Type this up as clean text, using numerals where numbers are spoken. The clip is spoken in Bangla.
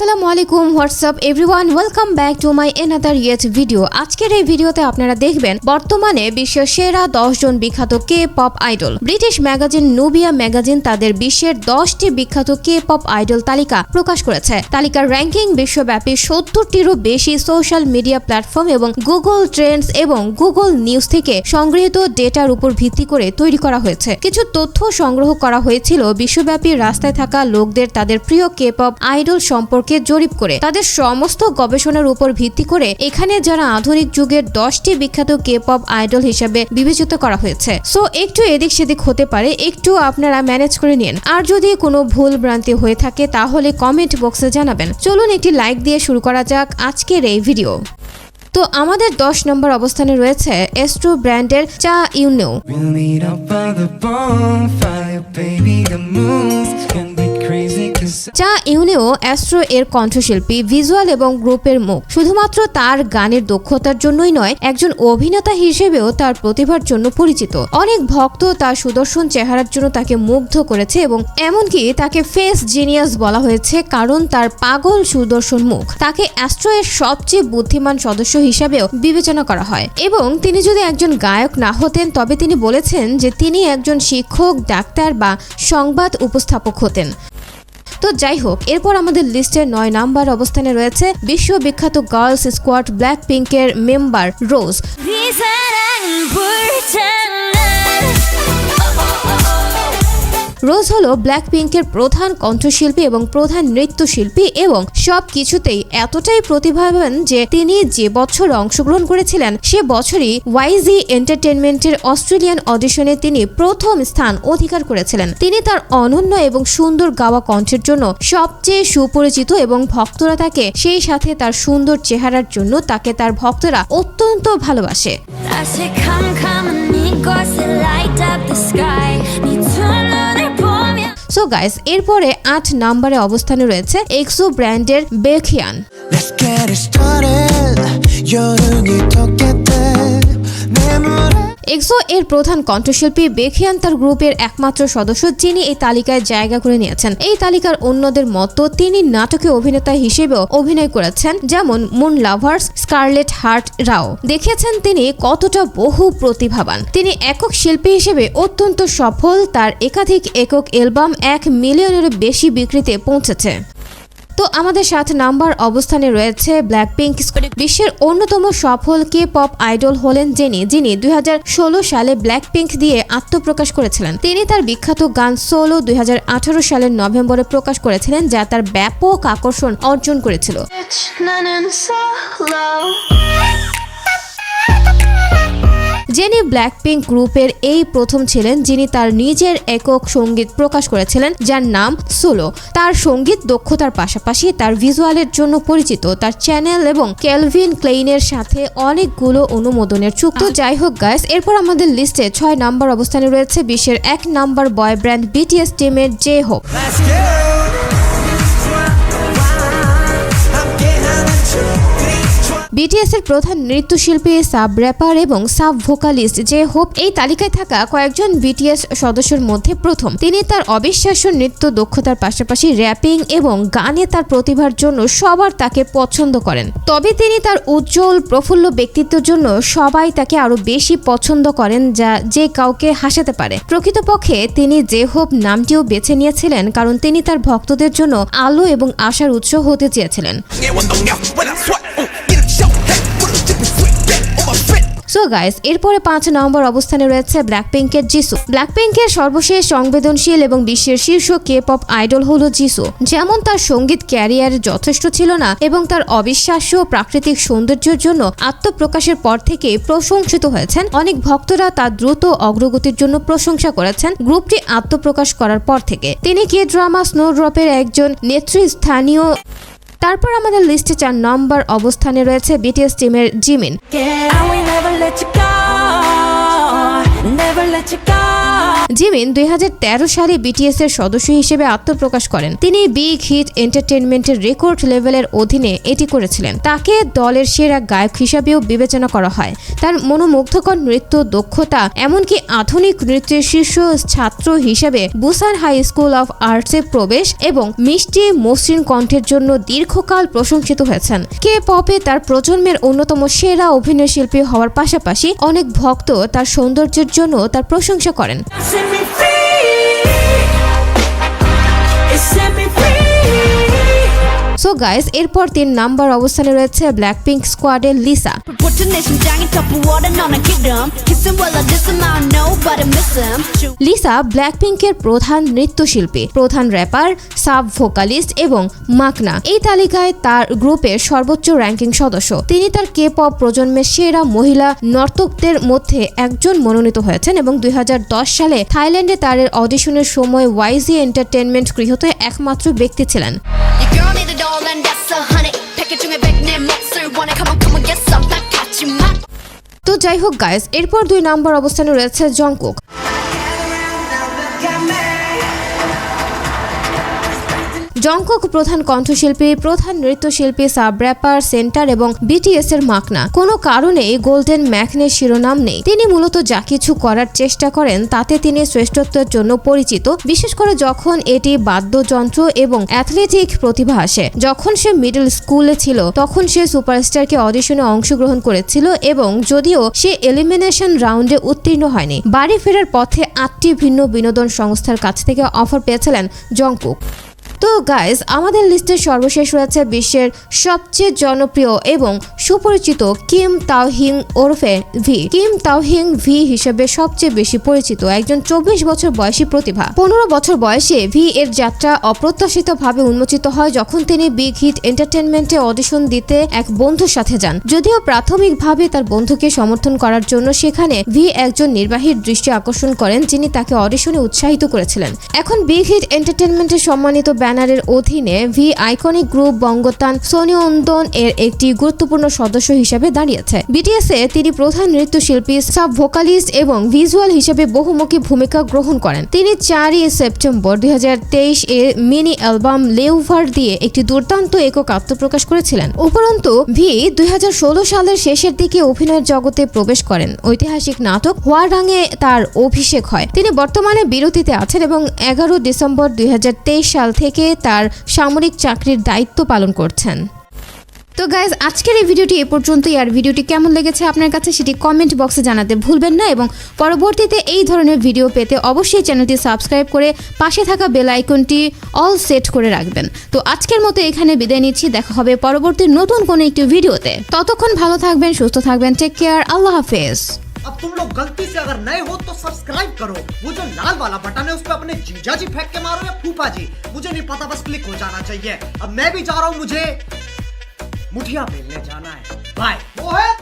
আসসালামু আলাইকুম WhatsApp everyone welcome back to my another yet video. আজকের এই ভিডিওতে আপনারা দেখবেন বর্তমানে বিশ্বের সেরা 10 জন বিখ্যাত K pop idol. British magazine Nubia magazine তাদের বিশ্বের 10টি বিখ্যাত কে পপ আইডল তালিকা প্রকাশ করেছে। তালিকার র্যাঙ্কিং বিশ্বব্যাপী 70টিরও বেশি সোশ্যাল মিডিয়া প্ল্যাটফর্ম এবং গুগল ট্রেন্ডস এবং গুগল নিউজ থেকে সংগৃহীত ডেটার উপর ভিত্তি করে তৈরি করা হয়েছে। কিছু তথ্য সংগ্রহ করা হয়েছিল বিশ্বব্যাপী রাস্তায় থাকা লোকদের তাদের প্রিয় কে পপ আইডল সম্পর্কে জরিপ করে। তাদের সমস্ত গবেষণার উপর ভিত্তি করে এখানে যারা আধুনিক যুগের 10টি বিখ্যাত কে পপ আইডল হিসেবে বিবেচিত করা হয়েছে। সো একটু এদিক সেদিক হতে পারে, একটু আপনারা ম্যানেজ করে নিন। আর যদি কোনো ভুল ভ্রান্তি হয়ে থাকে তাহলে কমেন্ট বক্সে জানাবেন। চলুন একটি লাইক দিয়ে শুরু করা যাক আজকের এই ভিডিও। তো আমাদের 10 নম্বর অবস্থানে রয়েছে এস্ট্রো ব্র্যান্ডের চা ইউ নো। চা ইউনেও অ্যাস্ট্রো এর কণ্ঠশিল্পী, ভিজুয়াল এবং গ্রুপের মুখ। শুধুমাত্র তার গানের দক্ষতার জন্যই নয়, একজন অভিনেতা হিসেবেও তার প্রতিভার জন্য পরিচিত। অনেক ভক্ত তার সুদর্শন চেহারার জন্য তাকে মুগ্ধ করেছে এবং এমনকি তাকে ফেস জিনিয়াস বলা হয়েছে কারণ তার পাগল সুদর্শন মুখ। তাকে অ্যাস্ট্রো এর সবচেয়ে বুদ্ধিমান সদস্য হিসাবেও বিবেচনা করা হয় এবং তিনি যদি একজন গায়ক না হতেন তবে তিনি বলেছেন যে তিনি একজন শিক্ষক, ডাক্তার বা সংবাদ উপস্থাপক হতেন। তো যাই হোক, এরপর আমাদের লিস্টের 9 নাম্বার অবস্থানে রয়েছে বিশ্ববিখ্যাত গার্লস স্কোয়াড ব্ল্যাক পিঙ্কের মেম্বার রোজ। রোজ হলো ব্ল্যাক পিঙ্কের প্রধান কণ্ঠশিল্পী এবং প্রধান নৃত্যশিল্পী এবং সব কিছুতেই এতটাই প্রতিভাবান যে তিনি যে বছর অংশগ্রহণ করেছিলেন সে বছরই ওয়াইজি এন্টারটেনমেন্টের অস্ট্রেলিয়ান অডিশনে তিনি প্রথম স্থান অধিকার করেছিলেন। তিনি তার অনন্য এবং সুন্দর গাওয়া কণ্ঠের জন্য সবচেয়ে সুপরিচিত এবং ভক্তরা তাকে সেই সাথে তার সুন্দর চেহারার জন্য তাকে তার ভক্তরা অত্যন্ত ভালোবাসে। সো গাইস, এরপরে 8 নম্বরে অবস্থানে রয়েছে এক্সো ব্র্যান্ডের বেখিয়ান। এক্সো এর প্রধান কণ্ঠশিল্পী বেখিয়ান তার গ্রুপের একমাত্র সদস্য যিনি এই তালিকায় জায়গা করে নিয়েছেন। এই তালিকার অন্যদের মতো তিনি নাটকে অভিনেতা হিসেবেও অভিনয় করেছেন, যেমন মুন লাভার্স, স্কারলেট হার্ট রাও দেখিয়েছেন তিনি কতটা বহু প্রতিভাবান। তিনি একক শিল্পী হিসেবে অত্যন্ত সফল। তার একাধিক একক অ্যালবাম 1 মিলিয়নেরও বেশি বিক্রিতে পৌঁছেছে। তো আমাদের 7 নাম্বার অবস্থানে রয়েছে ব্ল্যাক পিঙ্ক। বিশ্বের অন্যতম সফল কে পপ আইডল হলেন যিনি 2016 সালে ব্ল্যাক পিঙ্ক দিয়ে আত্মপ্রকাশ করেছিলেন। তিনি তার বিখ্যাত গান সোলো 2018 সালের নভেম্বরে প্রকাশ করেছিলেন, যা তার ব্যাপক আকর্ষণ অর্জন করেছিল। জেনি ব্ল্যাক পিঙ্ক গ্রুপের এই প্রথম ছিলেন যিনি তার নিজের একক সঙ্গীত প্রকাশ করেছিলেন, যার নাম সোলো। তার সঙ্গীত দক্ষতার পাশাপাশি তার ভিজুয়ালের জন্য পরিচিত। তার চ্যানেল এবং ক্যালভিন ক্লেইনের সাথে অনেকগুলো অনুমোদনের চুক্তি। যাই হোক গাইস, এরপর আমাদের লিস্টে 6 নাম্বার অবস্থানে রয়েছে বিশ্বের 1 নাম্বার বয় ব্যান্ড বিটিএস টিমের জে হোপ। বিটিএস এর প্রধান নৃত্যশিল্পী, সাব র্যাপার এবং সাব ভোকালিস্ট জে হোপ এই তালিকায় থাকা কয়েকজন বিটিএস সদস্যের মধ্যে প্রথম। তিনি তার অবিশ্বাস্য নৃত্য দক্ষতার পাশাপাশি র্যাপিং এবং গানে তার প্রতিভার জন্য সবার তাকে পছন্দ করেন। তবে তিনি তার উজ্জ্বল প্রফুল্ল ব্যক্তিত্বের জন্য সবাই তাকে আরো বেশি পছন্দ করেন, যা যে কাউকে হাসাতে পারে। প্রকৃতপক্ষে তিনি জে হোপ নামটিও বেছে নিয়েছিলেন কারণ তিনি তার ভক্তদের জন্য আলো এবং আশার উৎস হতে চেয়েছিলেন। সো গাইস, এরপরে 5 নম্বর অবস্থানে রয়েছে ব্ল্যাক পিঙ্কের জিসু। ব্ল্যাক পিঙ্কের সর্বশেষ সংবেদনশীল এবং বিশ্বের শীর্ষ কে পপ আইডল হলো জিসু। যেমন তার সঙ্গীত ক্যারিয়ার যথেষ্ট ছিল না এবং তার অবিশ্বাস্য প্রাকৃতিক সৌন্দর্যের জন্য আত্মপ্রকাশের পর থেকে প্রশংসিত হয়েছেন। অনেক ভক্তরা তার দ্রুত অগ্রগতির জন্য প্রশংসা করেছেন গ্রুপটি আত্মপ্রকাশ করার পর থেকে। তিনি কে ড্রামা স্নোড্রপের একজন নেতৃস্থানীয়। তারপর আমাদের লিস্টে 4 নম্বর অবস্থানে রয়েছে বিটিএস টিমের জিমিন। জিমিন 2013 সালে বিটিএস এর সদস্য হিসেবে আত্মপ্রকাশ করেন। তিনি বিগ হিট এন্টারটেইনমেন্টের রেকর্ড লেভেলের অধীনে এটি করেছিলেন। তাকে দলের সেরা গায়ক হিসাবেও বিবেচনা করা হয়। তার মনোমুগ্ধকর নৃত্য দক্ষতা, এমনকি আধুনিক নৃত্যের শীর্ষ ছাত্র হিসেবে বুসান হাই স্কুল অফ আর্টসে প্রবেশ এবং মিষ্টি মসৃণ কণ্ঠের জন্য দীর্ঘকাল প্রশংসিত হয়েছেন। কে পপে তার প্রজন্মের অন্যতম সেরা অভিনয় শিল্পী হওয়ার পাশাপাশি অনেক ভক্ত তার সৌন্দর্যের জন্য তার প্রশংসা করেন। সো গাইস, এরপর 3 নাম্বার অবস্থানে রয়েছে ব্ল্যাকপিঙ্ক স্কোয়াডের লিসা। লিসা ব্ল্যাকপিঙ্কের প্রধান নৃত্যশিল্পী, প্রধান র্যাপার, সাব ভোকালিস্ট এবং মাকনা। এই তালিকায় তার গ্রুপের সর্বোচ্চ র্যাঙ্কিং সদস্য। তিনি তার কে পপ প্রজন্মের সেরা মহিলা নর্তকদের মধ্যে একজন মনোনীত হয়েছেন এবং 2010 সালে থাইল্যান্ডে তার অডিশনের সময় ওয়াইজি এন্টারটেইনমেন্ট গৃহীত একমাত্র ব্যক্তি ছিলেন। তো যাই হোক গাইস, এরপর 2 নাম্বার অবস্থানে রয়েছে জংকুক। জংকুক প্রধান কণ্ঠশিল্পী, প্রধান নৃত্যশিল্পী, সাব র্যাপার, সেন্টার এবং বিটিএস এর মাকনা। কোনো কারণেই গোল্ডেন ম্যাকনের শিরোনাম নেই। তিনি মূলত যা কিছু করার চেষ্টা করেন তাতে তিনি শ্রেষ্ঠত্বের জন্য পরিচিত, বিশেষ করে যখন এটি বাদ্যযন্ত্র এবং অ্যাথলেটিক প্রতিভা আসে। যখন সে মিডল স্কুলে ছিল তখন সে সুপারস্টারকে অডিশনে অংশগ্রহণ করেছিল এবং যদিও সে এলিমিনেশন রাউন্ডে উত্তীর্ণ হয়নি, বাড়ি ফেরার পথে 8টি ভিন্ন বিনোদন সংস্থার কাছ থেকে অফার পেয়েছিলেন জংকুক। তো গাইজ, আমাদের লিস্টের সর্বশেষ রয়েছে বিশ্বের সবচেয়ে জনপ্রিয় এবং সুপরিচিত কিম তাওহিং ওরফে ভি। কিম তাওহিং ভি হিসেবে সবচেয়ে বেশি পরিচিত একজন 24 বছর বয়সী প্রতিভা। 15 বছর বয়সে ভি এর যাত্রা অপ্রত্যাশিতভাবে উন্মোচিত হয় যখন তিনি বিগ হিট এন্টারটেইনমেন্টে অডিশন দিতে এক বন্ধুর সাথে যান। যদিও প্রাথমিকভাবে তার বন্ধুকে সমর্থন করার জন্য সেখানে ভি একজন নির্বাহীর দৃষ্টি আকর্ষণ করেন যিনি তাকে অডিশনে উৎসাহিত করেছিলেন। এখন বিগ হিট এন্টারটেইনমেন্টের সম্মানিত ব্যানারের অধীনে ভি আইকনিক গ্রুপ বঙ্গতান সোনিয়ন্দন এর একটি গুরুত্বপূর্ণ সদস্য হিসেবে দাঁড়িয়েছে। বিটিএস এ তিনি প্রধান নৃত্যশিল্পী, সাব ভোকালিস্ট এবং ভিজুয়াল হিসেবে বহুমুখী ভূমিকা গ্রহণ করেন। তিনি 4 সেপ্টেম্বর 2023 এ মিনি অ্যালবাম লেউভার দিয়ে একটি দুর্দান্ত একক আত্মপ্রকাশ করেছিলেন। উপরন্তু ভি 2016 সালের শেষের দিকে অভিনয়ের জগতে প্রবেশ করেন। ঐতিহাসিক নাটক হোয়ারাঙে তার অভিষেক হয়। তিনি বর্তমানে বিরতিতে আছেন এবং 11 ডিসেম্বর 2023 সাল থেকে তার সামরিক চাকরির দায়িত্ব পালন করছেন। তো গাইজ, আজকের এই ভিডিওটি এ পর্যন্তই। আর ভিডিওটি কেমন লেগেছে আপনার কাছে সেটি কমেন্ট বক্সে জানাতে ভুলবেন না এবং পরবর্তীতে এই ধরনের ভিডিও পেতে অবশ্যই চ্যানেলটি সাবস্ক্রাইব করে পাশে থাকা বেল আইকনটি অল সেট করে রাখবেন। তো আজকের মতো এখানে বিদায় নিচ্ছি, দেখা হবে পরবর্তী নতুন কোনো একটি ভিডিওতে। ততক্ষণ ভালো থাকবেন, সুস্থ থাকবেন, টেক কেয়ার, আল্লাহ হাফেজ। अब तुम लोग गलती से अगर नए हो तो सब्सक्राइब करो, वो जो लाल वाला बटन है उस पर अपने जीजा जी फेंक के मारो या फूफा जी, मुझे नहीं पता, बस क्लिक हो जाना चाहिए। अब मैं भी जा रहा हूं, मुझे मुठिया बेलने जाना है। बाय।